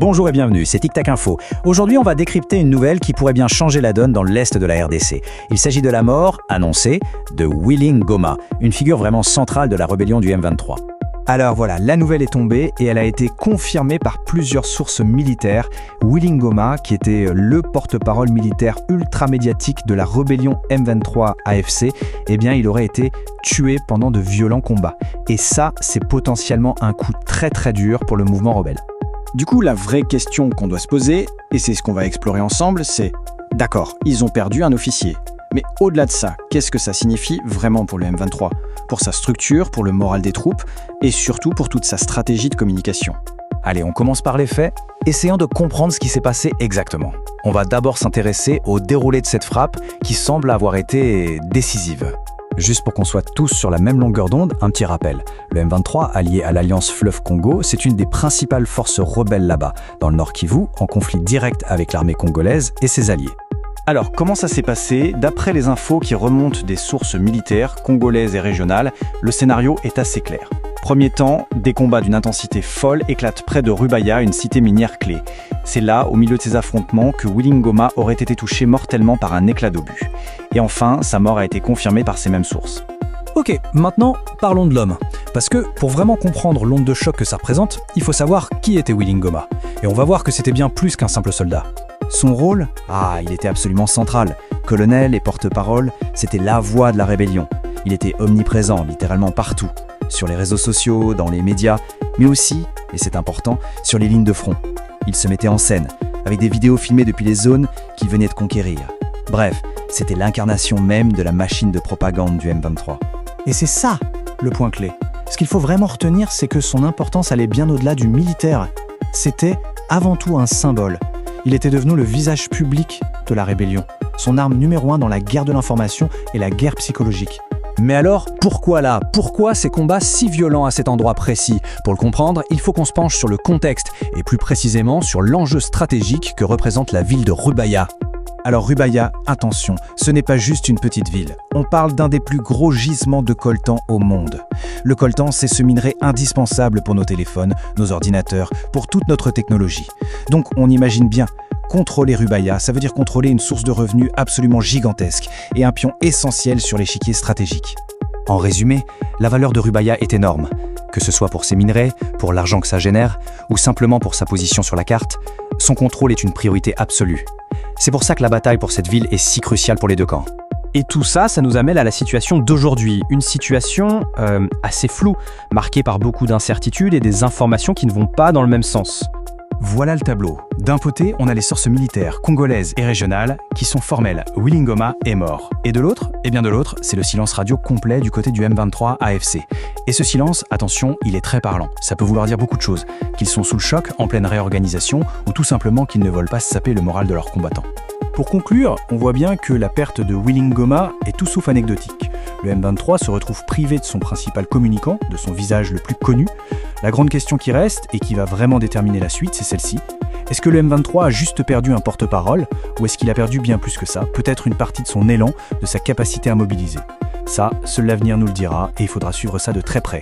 Bonjour et bienvenue, c'est Tic Tac Info. Aujourd'hui, on va décrypter une nouvelle qui pourrait bien changer la donne dans l'est de la RDC. Il s'agit de la mort, annoncée, de Willing Goma, une figure vraiment centrale de la rébellion du M23. Alors voilà, la nouvelle est tombée et elle a été confirmée par plusieurs sources militaires. Willing Goma, qui était le porte-parole militaire ultra-médiatique de la rébellion M23 AFC, eh bien il aurait été tué pendant de violents combats. Et ça, c'est potentiellement un coup très très dur pour le mouvement rebelle. Du coup, la vraie question qu'on doit se poser, et c'est ce qu'on va explorer ensemble, c'est d'accord, ils ont perdu un officier. Mais au-delà de ça, qu'est-ce que ça signifie vraiment pour le M23 ? Pour sa structure, pour le moral des troupes, et surtout pour toute sa stratégie de communication. Allez, on commence par les faits, essayant de comprendre ce qui s'est passé exactement. On va d'abord s'intéresser au déroulé de cette frappe qui semble avoir été décisive. Juste pour qu'on soit tous sur la même longueur d'onde, un petit rappel. Le M23, allié à l'Alliance Fleuve Congo, c'est une des principales forces rebelles là-bas, dans le Nord Kivu, en conflit direct avec l'armée congolaise et ses alliés. Alors, comment ça s'est passé ? D'après les infos qui remontent des sources militaires, congolaises et régionales, le scénario est assez clair. Premier temps, des combats d'une intensité folle éclatent près de Rubaya, une cité minière clé. C'est là, au milieu de ces affrontements, que Willing Goma aurait été touché mortellement par un éclat d'obus. Et enfin, sa mort a été confirmée par ces mêmes sources. Ok, maintenant parlons de l'homme. Parce que pour vraiment comprendre l'onde de choc que ça représente, il faut savoir qui était Willing Goma. Et on va voir que c'était bien plus qu'un simple soldat. Son rôle ? Il était absolument central. Colonel et porte-parole, c'était la voix de la rébellion. Il était omniprésent, littéralement partout. Sur les réseaux sociaux, dans les médias, mais aussi, et c'est important, sur les lignes de front. Il se mettait en scène, avec des vidéos filmées depuis les zones qu'il venait de conquérir. Bref, c'était l'incarnation même de la machine de propagande du M23. Et c'est ça, le point clé. Ce qu'il faut vraiment retenir, c'est que son importance allait bien au-delà du militaire. C'était avant tout un symbole. Il était devenu le visage public de la rébellion, son arme numéro 1 dans la guerre de l'information et la guerre psychologique. Mais alors, pourquoi là ? Pourquoi ces combats si violents à cet endroit précis ? Pour le comprendre, il faut qu'on se penche sur le contexte, et plus précisément sur l'enjeu stratégique que représente la ville de Rubaya. Alors Rubaya, attention, ce n'est pas juste une petite ville. On parle d'un des plus gros gisements de coltan au monde. Le coltan, c'est ce minerai indispensable pour nos téléphones, nos ordinateurs, pour toute notre technologie. Donc on imagine bien, contrôler Rubaya, ça veut dire contrôler une source de revenus absolument gigantesque et un pion essentiel sur l'échiquier stratégique. En résumé, la valeur de Rubaya est énorme. Que ce soit pour ses minerais, pour l'argent que ça génère, ou simplement pour sa position sur la carte, son contrôle est une priorité absolue. C'est pour ça que la bataille pour cette ville est si cruciale pour les deux camps. Et tout ça, ça nous amène à la situation d'aujourd'hui. Une situation assez floue, marquée par beaucoup d'incertitudes et des informations qui ne vont pas dans le même sens. Voilà le tableau. D'un côté, on a les sources militaires, congolaises et régionales, qui sont formelles. Willing Goma est mort. Et de l'autre ? Eh bien de l'autre, c'est le silence radio complet du côté du M23 AFC. Et ce silence, attention, il est très parlant. Ça peut vouloir dire beaucoup de choses. Qu'ils sont sous le choc, en pleine réorganisation, ou tout simplement qu'ils ne veulent pas se saper le moral de leurs combattants. Pour conclure, on voit bien que la perte de Willing Goma est tout sauf anecdotique. Le M23 se retrouve privé de son principal communicant, de son visage le plus connu. La grande question qui reste, et qui va vraiment déterminer la suite, c'est celle-ci. Est-ce que le M23 a juste perdu un porte-parole, ou est-ce qu'il a perdu bien plus que ça, peut-être une partie de son élan, de sa capacité à mobiliser ? Ça, seul l'avenir nous le dira, et il faudra suivre ça de très près.